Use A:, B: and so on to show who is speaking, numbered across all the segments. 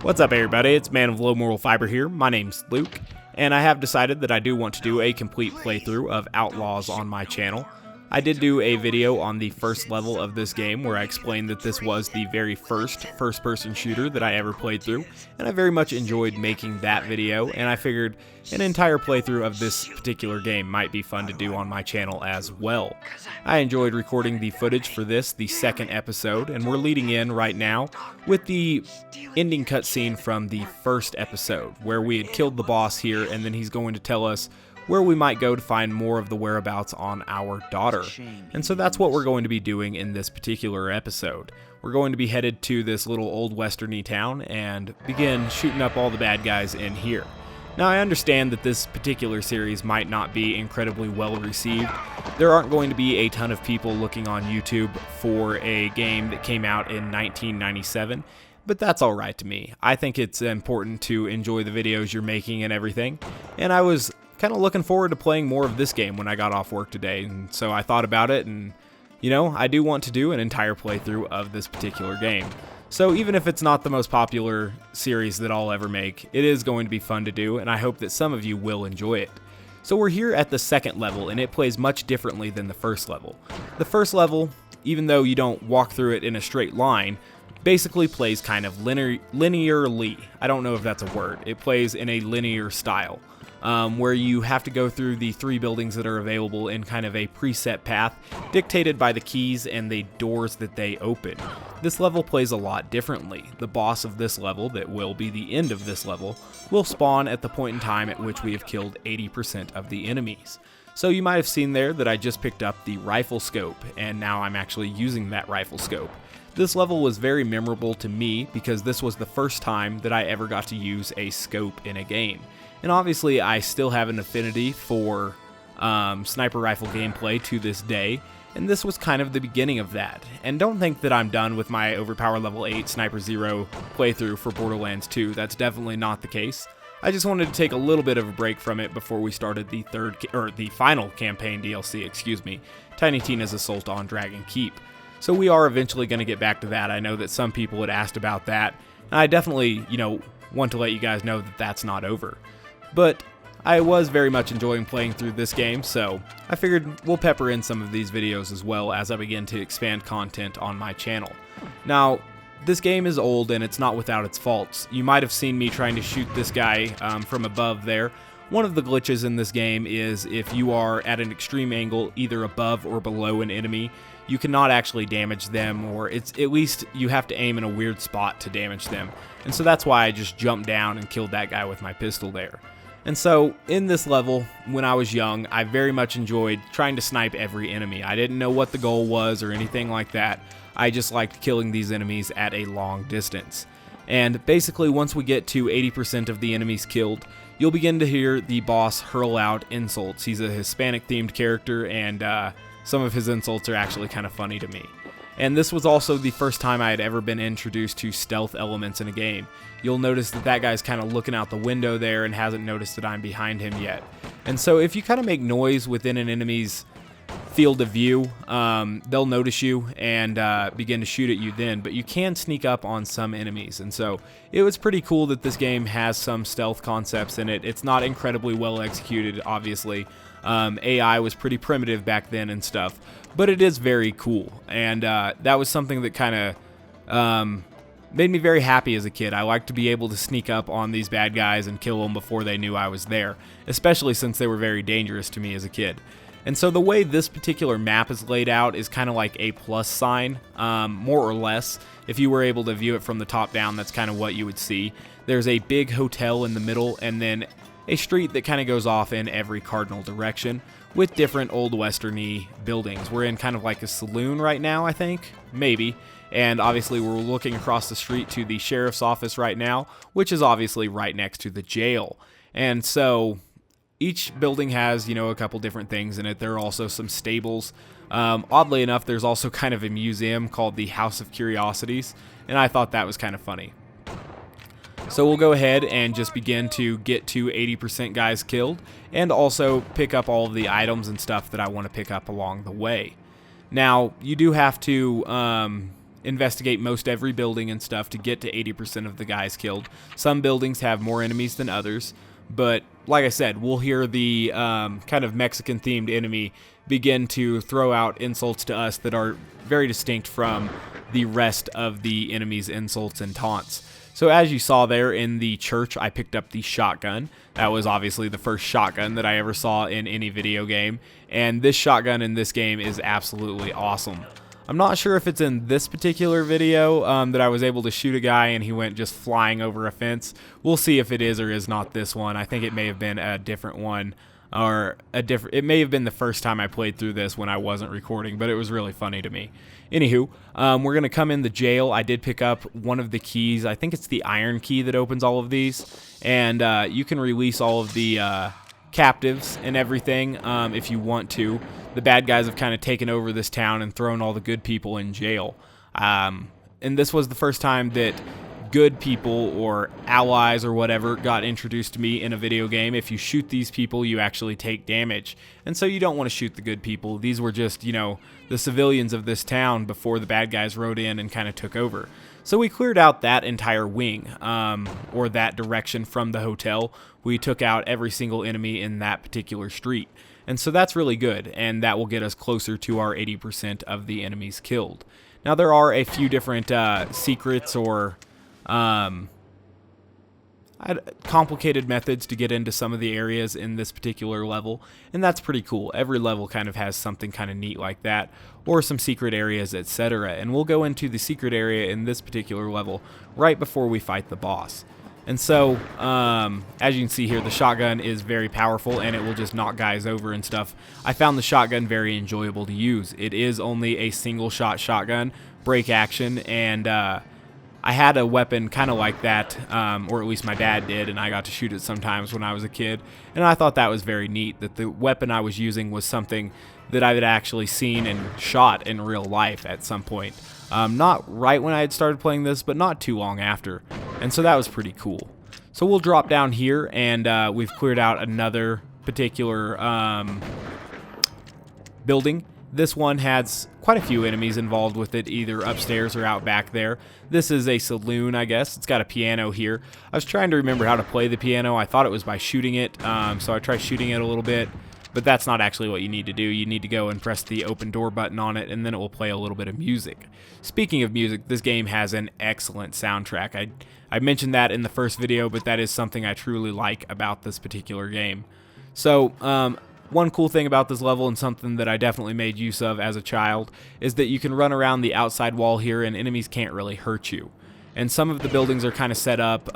A: What's up, everybody? It's Man of Low Moral Fiber here. My name's Luke, and I have decided that I do want to do a complete playthrough of Outlaws on my channel. I did do a video on the first level of this game where I explained that this was the very first-person shooter that I ever played through, and I very much enjoyed making that video, and I figured an entire playthrough of this particular game might be fun to do on my channel as well. I enjoyed recording the footage for this, the second episode, and we're leading in right now with the ending cutscene from the first episode, where we had killed the boss here, and then he's going to tell us where we might go to find more of the whereabouts on our daughter. And so that's what we're going to be doing in this particular episode. We're going to be headed to this little old westerny town and begin shooting up all the bad guys in here. Now, I understand that this particular series might not be incredibly well received. There aren't going to be a ton of people looking on YouTube for a game that came out in 1997, but that's alright to me. I think it's important to enjoy the videos you're making and everything, and I was kind of looking forward to playing more of this game when I got off work today, and so I thought about it, and you know, I do want to do an entire playthrough of this particular game. So even if it's not the most popular series that I'll ever make, it is going to be fun to do, and I hope that some of you will enjoy it. So we're here at the second level, and it plays much differently than the first level. The first level, even though you don't walk through it in a straight line, basically plays kind of linearly. I don't know if that's a word. It plays in a linear style, where you have to go through the three buildings that are available in kind of a preset path, dictated by the keys and the doors that they open. This level plays a lot differently. The boss of this level, that will be the end of this level, will spawn at the point in time at which we have killed 80% of the enemies. So you might have seen there that I just picked up the rifle scope, and now I'm actually using that rifle scope. This level was very memorable to me because this was the first time that I ever got to use a scope in a game. And obviously I still have an affinity for sniper rifle gameplay to this day, and this was kind of the beginning of that. And don't think that I'm done with my overpower level 8 Sniper Zero playthrough for Borderlands 2, that's definitely not the case. I just wanted to take a little bit of a break from it before we started the final campaign DLC, Tiny Tina's Assault on Dragon Keep. So we are eventually going to get back to that. I know that some people had asked about that, and I definitely, want to let you guys know that that's not over. But I was very much enjoying playing through this game, so I figured we'll pepper in some of these videos as well as I begin to expand content on my channel. Now, this game is old and it's not without its faults. You might have seen me trying to shoot this guy from above there. One of the glitches in this game is if you are at an extreme angle, either above or below an enemy, you cannot actually damage them, or at least you have to aim in a weird spot to damage them. And so that's why I just jumped down and killed that guy with my pistol there. And so, in this level, when I was young, I very much enjoyed trying to snipe every enemy. I didn't know what the goal was or anything like that. I just liked killing these enemies at a long distance. And basically, once we get to 80% of the enemies killed, you'll begin to hear the boss hurl out insults. He's a Hispanic-themed character, and some of his insults are actually kind of funny to me. And this was also the first time I had ever been introduced to stealth elements in a game. You'll notice that that guy's kind of looking out the window there and hasn't noticed that I'm behind him yet. And so if you kind of make noise within an enemy's field of view, they'll notice you and begin to shoot at you then, but you can sneak up on some enemies. And so it was pretty cool that this game has some stealth concepts in it. It's not incredibly well executed, obviously. AI was pretty primitive back then and stuff, but it is very cool, and that was something that kind of made me very happy as a kid. I liked to be able to sneak up on these bad guys and kill them before they knew I was there, especially since they were very dangerous to me as a kid. And so the way this particular map is laid out is kind of like a plus sign, more or less. If you were able to view it from the top down, that's kind of what you would see. There's a big hotel in the middle, and then a street that kind of goes off in every cardinal direction with different old westerny buildings. We're in kind of like a saloon right now, I think, maybe, and obviously we're looking across the street to the sheriff's office right now, which is obviously right next to the jail. And so each building has, a couple different things in it. There are also some stables. Oddly enough, there's also kind of a museum called the House of Curiosities, and I thought that was kind of funny. So we'll go ahead and just begin to get to 80% guys killed, and also pick up all of the items and stuff that I want to pick up along the way. Now, you do have to investigate most every building and stuff to get to 80% of the guys killed. Some buildings have more enemies than others, but like I said, we'll hear the kind of Mexican-themed enemy begin to throw out insults to us that are very distinct from the rest of the enemy's insults and taunts. So as you saw there in the church, I picked up the shotgun. That was obviously the first shotgun that I ever saw in any video game, and this shotgun in this game is absolutely awesome. I'm not sure if it's in this particular video that I was able to shoot a guy and he went just flying over a fence. We'll see if it is or is not this one. I think it may have been a different one, or it may have been the first time I played through this when I wasn't recording, but it was really funny to me. Anywho, we're going to come in the jail. I did pick up one of the keys. I think it's the iron key that opens all of these, and you can release all of the captives and everything if you want to. The bad guys have kind of taken over this town and thrown all the good people in jail. And this was the first time that good people or allies or whatever got introduced to me in a video game. If you shoot these people, you actually take damage. And so you don't want to shoot the good people. These were just, you know, the civilians of this town before the bad guys rode in and kind of took over. So we cleared out that entire wing, or that direction from the hotel. We took out every single enemy in that particular street. And so that's really good, and that will get us closer to our 80% of the enemies killed. Now there are a few different secrets or complicated methods to get into some of the areas in this particular level, and that's pretty cool. Every level kind of has something kind of neat like that, or some secret areas, etc. And we'll go into the secret area in this particular level right before we fight the boss. And so, as you can see here, the shotgun is very powerful, and it will just knock guys over and stuff. I found the shotgun very enjoyable to use. It is only a single-shot shotgun, break action, and I had a weapon kind of like that, or at least my dad did, and I got to shoot it sometimes when I was a kid. And I thought that was very neat, that the weapon I was using was something that I had actually seen and shot in real life at some point. Not right when I had started playing this, but not too long after. And so that was pretty cool. So we'll drop down here, and we've cleared out another particular building. This one has quite a few enemies involved with it, either upstairs or out back there. This is a saloon, I guess. It's got a piano here. I was trying to remember how to play the piano. I thought it was by shooting it, so I tried shooting it a little bit. But that's not actually what you need to do. You need to go and press the open door button on it, and then it will play a little bit of music. Speaking of music, this game has an excellent soundtrack. I mentioned that in the first video, but that is something I truly like about this particular game. So, one cool thing about this level, and something that I definitely made use of as a child, is that you can run around the outside wall here and enemies can't really hurt you. And some of the buildings are kind of set up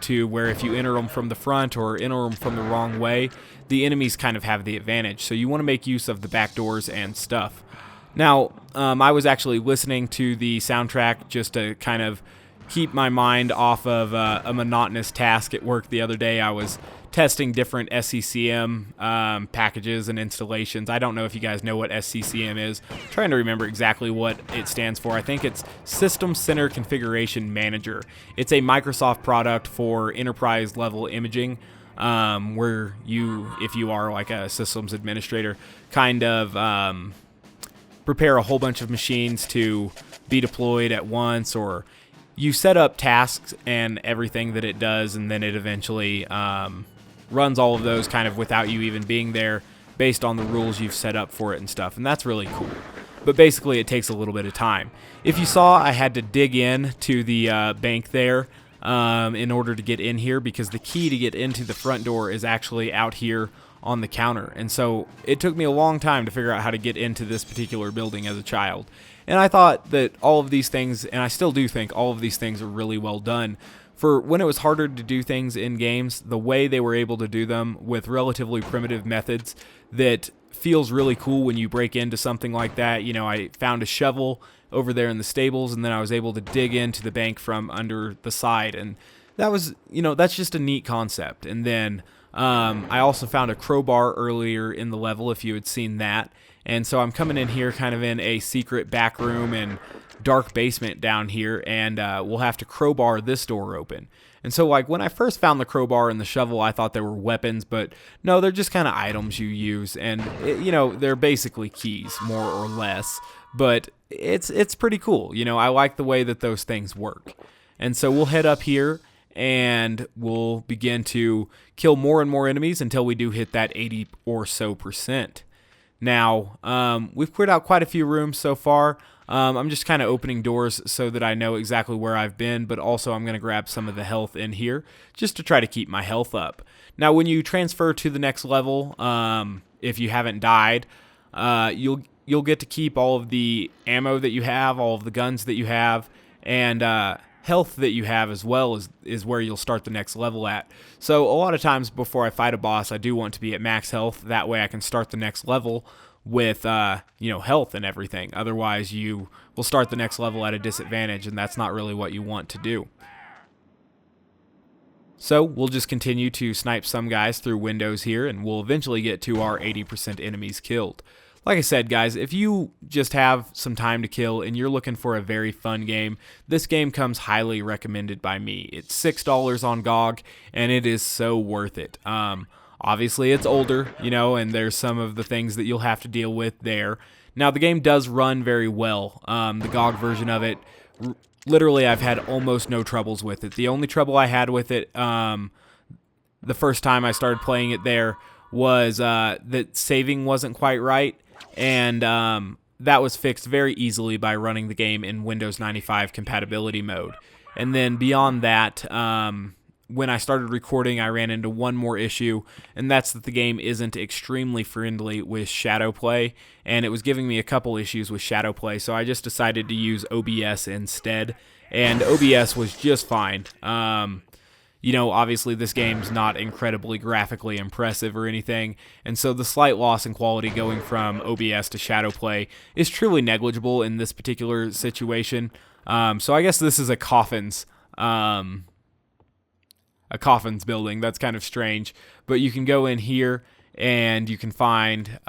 A: to where if you enter them from the front or enter them from the wrong way, the enemies kind of have the advantage. So you want to make use of the back doors and stuff. Now, I was actually listening to the soundtrack just to kind of keep my mind off of a monotonous task at work the other day. I was testing different SCCM packages and installations. I don't know if you guys know what SCCM is. I'm trying to remember exactly what it stands for. I think it's System Center Configuration Manager. It's a Microsoft product for enterprise level imaging, where you, if you are like a systems administrator, kind of prepare a whole bunch of machines to be deployed at once, or you set up tasks and everything that it does, and then it eventually runs all of those kind of without you even being there, based on the rules you've set up for it and stuff, and that's really cool. But basically it takes a little bit of time. If you saw, I had to dig in to the bank there in order to get in here, because the key to get into the front door is actually out here on the counter. And so it took me a long time to figure out how to get into this particular building as a child. And I thought that all of these things, and I still do think all of these things, are really well done. For when it was harder to do things in games, the way they were able to do them with relatively primitive methods that feels really cool when you break into something like that. You know, I found a shovel over there in the stables, and then I was able to dig into the bank from under the side, and that was, you know, that's just a neat concept. And then I also found a crowbar earlier in the level, if you had seen that. And so I'm coming in here kind of in a secret back room and dark basement down here, and we'll have to crowbar this door open. And so like when I first found the crowbar and the shovel, I thought they were weapons, but no, they're just kind of items you use, and they're basically keys, more or less. But it's pretty cool. I like the way that those things work. And so we'll head up here and we'll begin to kill more and more enemies until we do hit that 80 or so percent. Now, we've cleared out quite a few rooms so far. I'm just kind of opening doors so that I know exactly where I've been, but also I'm going to grab some of the health in here just to try to keep my health up. Now, when you transfer to the next level, if you haven't died, you'll get to keep all of the ammo that you have, all of the guns that you have, and health that you have as well is where you'll start the next level at. So a lot of times before I fight a boss, I do want to be at max health. That way I can start the next level with health and everything. Otherwise you will start the next level at a disadvantage, and that's not really what you want to do. So we'll just continue to snipe some guys through windows here, and we'll eventually get to our 80% enemies killed. Like I said, guys, if you just have some time to kill and you're looking for a very fun game, this game comes highly recommended by me. It's $6 on GOG, and it is so worth it. Obviously, it's older, and there's some of the things that you'll have to deal with there. Now, the game does run very well. The GOG version of it, literally, I've had almost no troubles with it. The only trouble I had with it the first time I started playing it there was that saving wasn't quite right. And that was fixed very easily by running the game in Windows 95 compatibility mode. And then beyond that, when I started recording, I ran into one more issue, and that's that the game isn't extremely friendly with shadow play, and it was giving me a couple issues with shadow play, so I just decided to use OBS instead, and OBS was just fine. Obviously this game's not incredibly graphically impressive or anything, and so the slight loss in quality going from OBS to shadow play is truly negligible in this particular situation. So I guess this is a Coffin's building. That's kind of strange, but you can go in here and you can find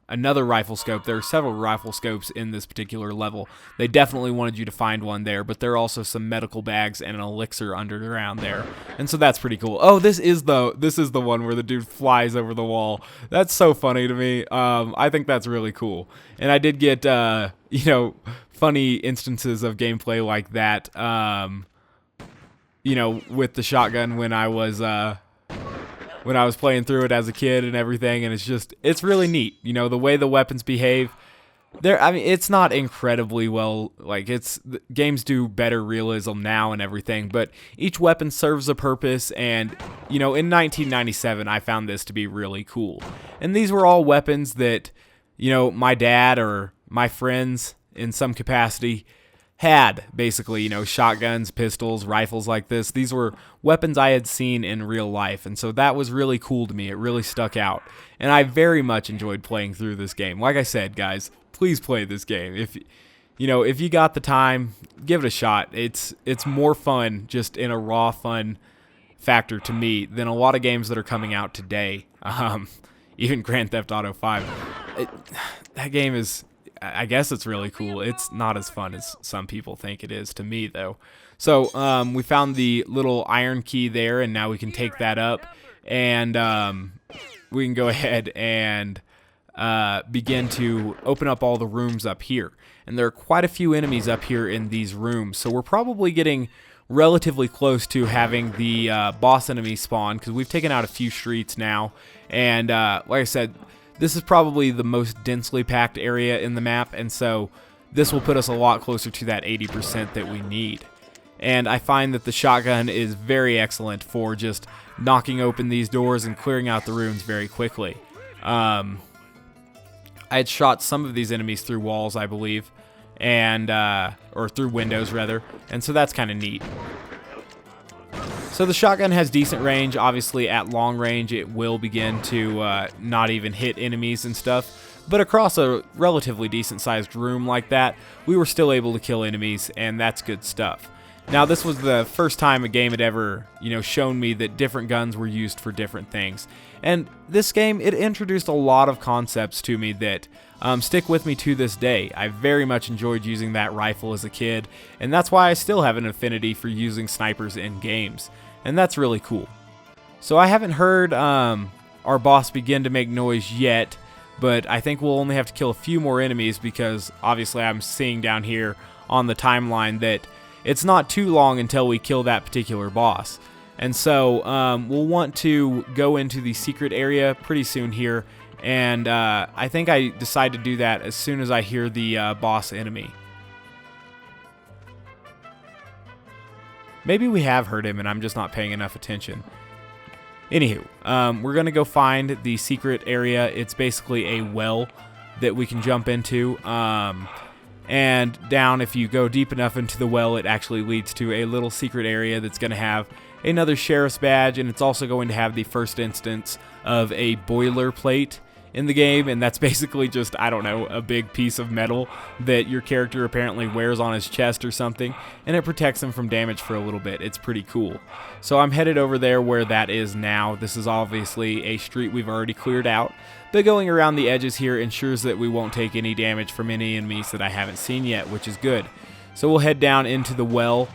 A: another rifle scope. There are several rifle scopes in this particular level. They definitely wanted you to find one there, but there are also some medical bags and an elixir underground there, and so that's pretty cool. Oh, this is the one where the dude flies over the wall. That's so funny to me. I think that's really cool, and I did get funny instances of gameplay like that. With the shotgun when I was playing through it as a kid and everything, and it's really neat. The way the weapons behave. It's not incredibly well, games do better realism now and everything, but each weapon serves a purpose, and, in 1997, I found this to be really cool. And these were all weapons that, my dad or my friends in some capacity had, basically, shotguns, pistols, rifles like this. These were weapons I had seen in real life, and so that was really cool to me. It really stuck out, and I very much enjoyed playing through this game. Like I said, guys, please play this game. If you got the time, give it a shot. It's more fun, just in a raw fun factor to me, than a lot of games that are coming out today. Even Grand Theft Auto 5. That game is, I guess it's really cool. It's not as fun as some people think it is to me, though. So we found the little iron key there, and now we can take that up, and we can go ahead and begin to open up all the rooms up here. And there are quite a few enemies up here in these rooms, so we're probably getting relatively close to having the boss enemy spawn, because we've taken out a few streets now, and like I said, this is probably the most densely packed area in the map, and so this will put us a lot closer to that 80% that we need. And I find that the shotgun is very excellent for just knocking open these doors and clearing out the rooms very quickly. I had shot some of these enemies through walls, I believe, and or through windows rather, and so that's kind of neat. So the shotgun has decent range. Obviously at long range it will begin to not even hit enemies and stuff, but across a relatively decent sized room like that, we were still able to kill enemies, and that's good stuff. Now, this was the first time a game had ever, shown me that different guns were used for different things. And this game, it introduced a lot of concepts to me that stick with me to this day. I very much enjoyed using that rifle as a kid, and that's why I still have an affinity for using snipers in games. And that's really cool. So I haven't heard our boss begin to make noise yet, but I think we'll only have to kill a few more enemies because obviously I'm seeing down here on the timeline that it's not too long until we kill that particular boss. And so we'll want to go into the secret area pretty soon here, and I think I decide to do that as soon as I hear the boss enemy. Maybe we have heard him and I'm just not paying enough attention. Anywho, we're going to go find the secret area. It's basically a well that we can jump into. And down, if you go deep enough into the well, it actually leads to a little secret area that's going to have another sheriff's badge, and it's also going to have the first instance of a boilerplate in the game, and that's basically just, I don't know, a big piece of metal that your character apparently wears on his chest or something, and it protects him from damage for a little bit. It's pretty cool. So I'm headed over there where that is now. This is obviously a street we've already cleared out, but going around the edges here ensures that we won't take any damage from any enemies that I haven't seen yet, which is good. So we'll head down into the well.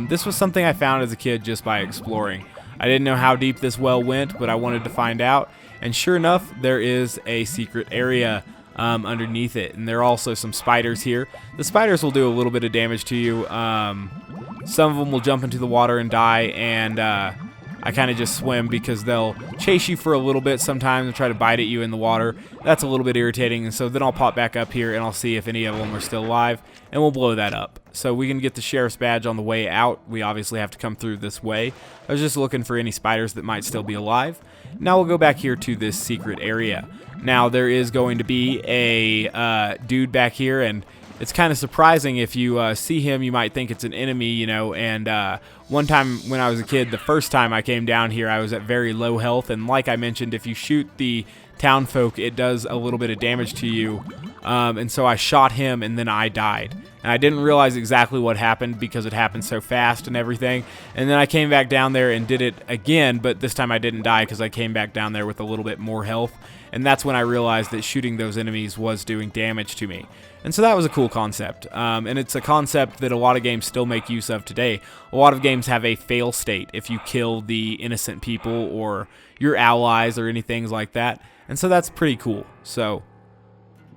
A: This was something I found as a kid just by exploring. I didn't know how deep this well went, but I wanted to find out. And sure enough, there is a secret area underneath it. And there are also some spiders here. The spiders will do a little bit of damage to you. Some of them will jump into the water and die, and I kind of just swim because they'll chase you for a little bit sometimes and try to bite at you in the water. That's a little bit irritating, and so then I'll pop back up here and I'll see if any of them are still alive, and we'll blow that up. So we can get the sheriff's badge on the way out. We obviously have to come through this way. I was just looking for any spiders that might still be alive. Now we'll go back here to this secret area. Now there is going to be a dude back here, and it's kind of surprising. If you see him, you might think it's an enemy, and one time when I was a kid, the first time I came down here, I was at very low health, and like I mentioned, if you shoot the townfolk, it does a little bit of damage to you, and so I shot him, and then I died. And I didn't realize exactly what happened because it happened so fast and everything, and then I came back down there and did it again, but this time I didn't die because I came back down there with a little bit more health, and that's when I realized that shooting those enemies was doing damage to me. And so that was a cool concept, and it's a concept that a lot of games still make use of today. A lot of games have a fail state if you kill the innocent people or your allies or anything like that, and so that's pretty cool. So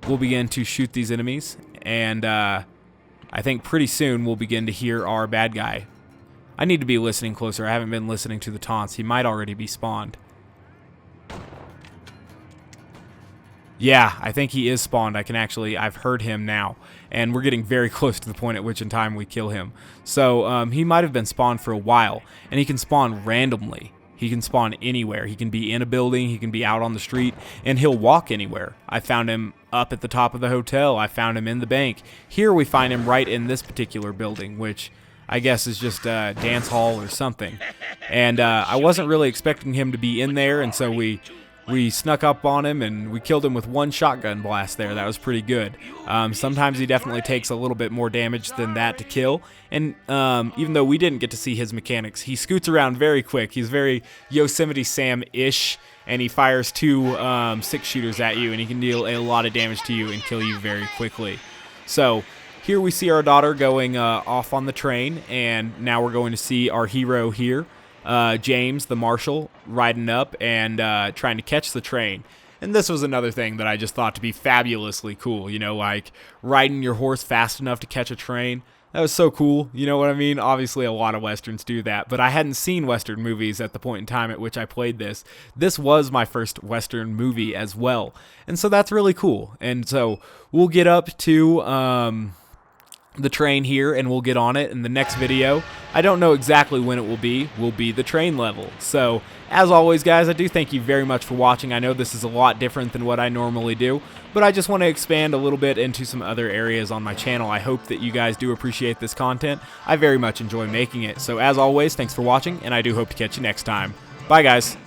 A: we'll begin to shoot these enemies, and I think pretty soon we'll begin to hear our bad guy. I need to be listening closer. I haven't been listening to the taunts. He might already be spawned. Yeah, I think he is spawned. I've heard him now, and we're getting very close to the point at which in time we kill him. So he might have been spawned for a while, and he can spawn randomly. He can spawn anywhere. He can be in a building, he can be out on the street, and he'll walk anywhere. I found him up at the top of the hotel. I found him in the bank. Here we find him right in this particular building, which I guess is just a dance hall or something. And I wasn't really expecting him to be in there, and so we snuck up on him and we killed him with one shotgun blast there. That was pretty good. Sometimes he definitely takes a little bit more damage than that to kill, and even though we didn't get to see his mechanics, he scoots around very quick. He's very Yosemite Sam-ish, and he fires two 6-shooters at you, and he can deal a lot of damage to you and kill you very quickly. So here we see our daughter going off on the train, and now we're going to see our hero here, James, the marshal, riding up and trying to catch the train. And this was another thing that I just thought to be fabulously cool, like riding your horse fast enough to catch a train. That was so cool, you know what I mean? Obviously a lot of westerns do that, but I hadn't seen western movies at the point in time at which I played this. This was my first western movie as well, and so that's really cool. And so we'll get up to the train here, and we'll get on it in the next video. I don't know exactly when it will be the train level. So as always, guys, I do thank you very much for watching. I know this is a lot different than what I normally do, but I just want to expand a little bit into some other areas on my channel. I hope that you guys do appreciate this content. I very much enjoy making it. So as always, thanks for watching, and I do hope to catch you next time. Bye, guys.